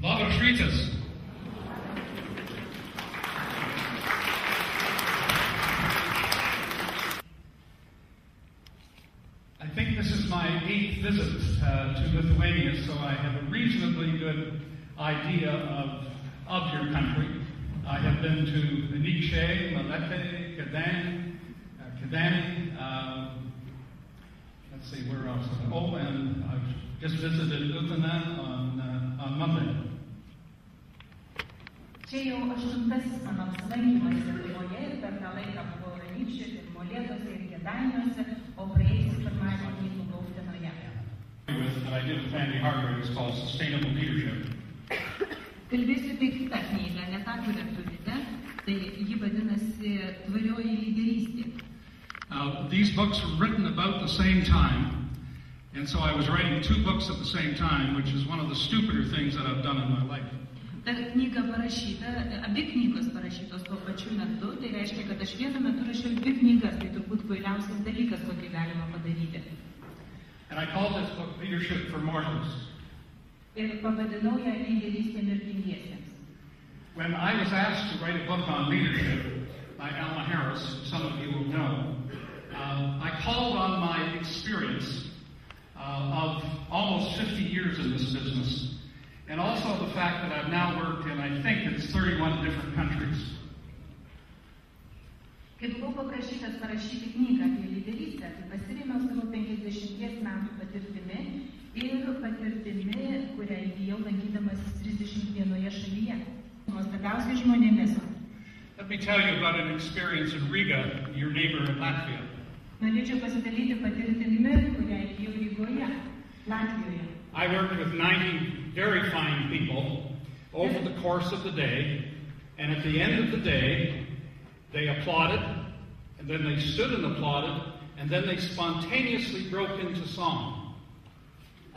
Labas rytas. I think this is my 8th visit to Lithuania, so I have a reasonably good idea of your country. I have been to Anykščiai, Molėtai, Kėdainiai, let's see, where else? Oh, and I've just visited Utena on Monday. Čia jau 8. mano apsilankymas Lietuvoje ir per tą laiką buvau Anykščiuose, Molėtuose ir Kėdainiuose, o praėjusį pirmadienį buvau Utenoje. That I did with Andy Hargrave is called Sustainable Leadership. Kalbėsiu apie kitą knygą, ne tą, kurią turite, tai ji vadinasi Tvarioji lyderystė. These books were written about the same time, and so I was writing 2 books at the same time, which is one of the stupider things that I've done in my life. Ta knyga parašyta, abi knygos parašytos tuo pačiu metu, tai reiškia, kad aš vienu metu rašiau 2 knygas, tai turbūt kvailiausias dalykas, kokį galima padaryti. And I called this book Leadership for Mortals. Ir pavadinau ją lyderystė mirtingiesiems. When I was asked to write a book on leadership by Alma Harris, some of you will know, I called on my experience of almost 50 years in this business, and also the fact that I've now worked in, I think it's 31 different countries. Kai buvau paprašytas parašyti knygą apie lyderystę, tai pasirėmiau savo 50 metų patirtimi ir patirtimi, kurią įgijau lankydamas 31 šalyje. Nuostabiausiais žmonėmis. Let me tell you about an experience in Riga, your neighbor in Latvia. Norėčiau pasidalyti patirtimi, kurią įgijau Rygoje, Latvijoje. I worked with 90 very fine people over the course of the day, and at the end of the day, they applauded, and then they stood and applauded, and then they spontaneously broke into song.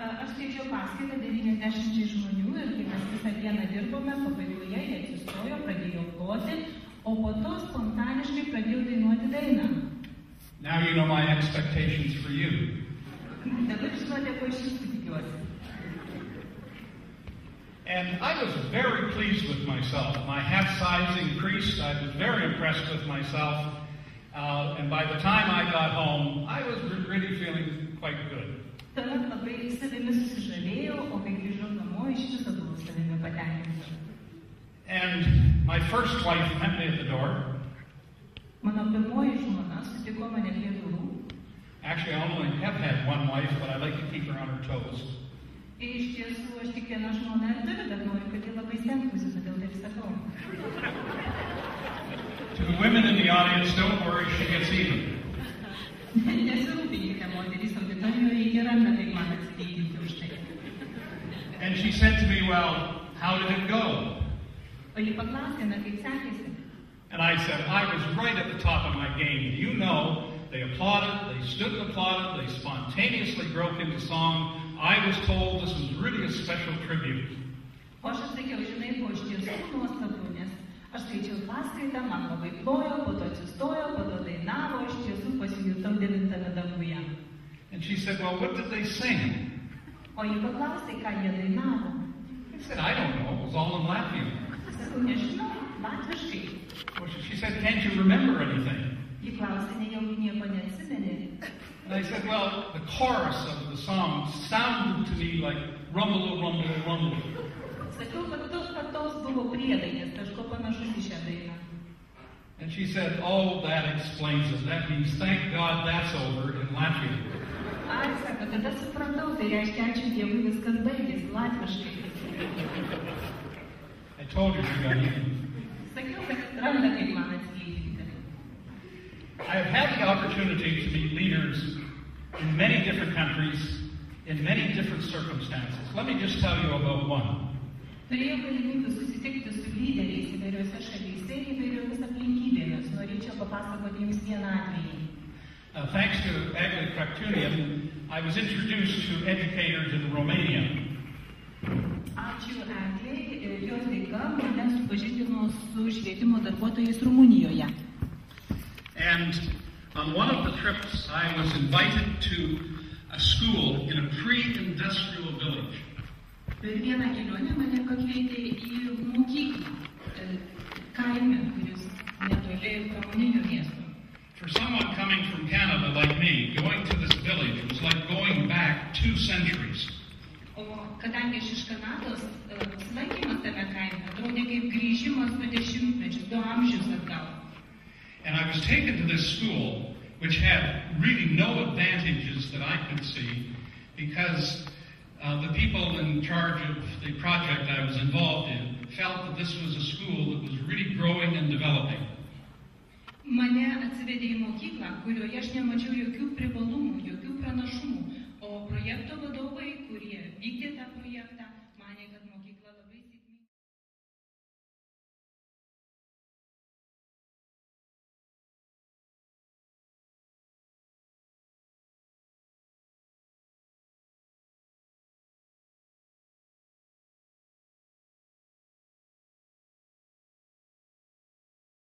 Aš skaičiau paskaitą 90 žmonių ir kai mes visą dieną dirbome, pabaigoje jie atsistojo, pradėjo ploti, o po to spontaniškai pradėjo dainuoti dainą. Now you know my expectations for you. Dabar žinote, ko iš jūsų tikiuosi. And I was very pleased with myself. My hat size increased. I was very impressed with myself. And by the time I got home, I was really feeling quite good. Tuomet labai savimi susižavėjau, o kai grįžau namo, iš viso buvau savimi patenkinta. And my first wife met me at the door. Mano pirmoji žmona sutiko mane prie durų. Actually, I only have had one wife, but I like to keep her on her toes. Iš tiesų, aš tik vieną žmoną ir turiu, bet noriu, kad ji labai stengtųsi, todėl taip sakau. To the women in the audience, don't worry, she gets even. Nesirūpinkite, moterys auditorijoje, ji randa, kaip man atsilyginti už tai. And she said to me, well, how did it go? O ji paklausė, na, kaip sekėsi. And I said, I was right at the top of my game. You know, they applauded, they stood and applauded, they spontaneously broke into song. I was told this was really a special tribute. O aš atsakiau, žinai, po iš tiesų nuostabu, nes aš skaičiau paskaitą, man labai plojo, po to atsistojo, po to dainavo, iš tiesų pasijutau 9 danguje. And she said, well, what did they sing? O ji paklausė, ką jie dainavo. I said, I don't know, it was all in Latvian. Sakau, nežinau, latviškai. Well, she said, can't you remember anything? Ji klausė, nejaugi nieko neatsimeni. And I said, well, the chorus of the song sounded to me like rumble, rumble, rumble. Sakiau, kad tos buvo priedainės, kažko panašus į šią dainą. And she said, oh, that explains it. That means, thank God that's over in Latvia. Ai, sako, tada supratau, tai reiškia, ačiū Dievui, viskas baigėsi latviškai. I told her she got even. Sakiau, kad randa, kaip man atsilyginti. I have had the opportunity to meet leaders in many different countries, in many different circumstances. Let me just tell you about one. Turėjau galimybę susitikti su lyderiais įvairiose šalyse ir įvairiomis aplinkybėmis. Norėčiau papasakoti jums vieną atvejį. Thanks to Agli Kraktunian, I was introduced to educators in Romania. Ačiū Eglei, jos dėka mane supažindino su švietimo darbuotojais Rumunijoje. And on one of the trips, I was invited to a school in a pre-industrial village. Per vieną kelionę mane pakvietė į mokyklą kaime, kuris netoli pramoninio miesto. For someone coming from Canada like me, going to this village was like going back 2 centuries. O kadangi aš iš Kanados, apsilankymas tame kaime atrodė kaip grįžimas 2 dešimtmečius, 2 amžius atgal. And I was taken to this school, which had really no advantages that I could see, because the people in charge of the project I was involved in felt that this was a school that was really growing and developing. Mane atsivedė į mokyklą, kurioje aš nemačiau jokių privalumų, jokių pranašumų, o projekto vadovai, kurie vykdė tą projektą, manė, kad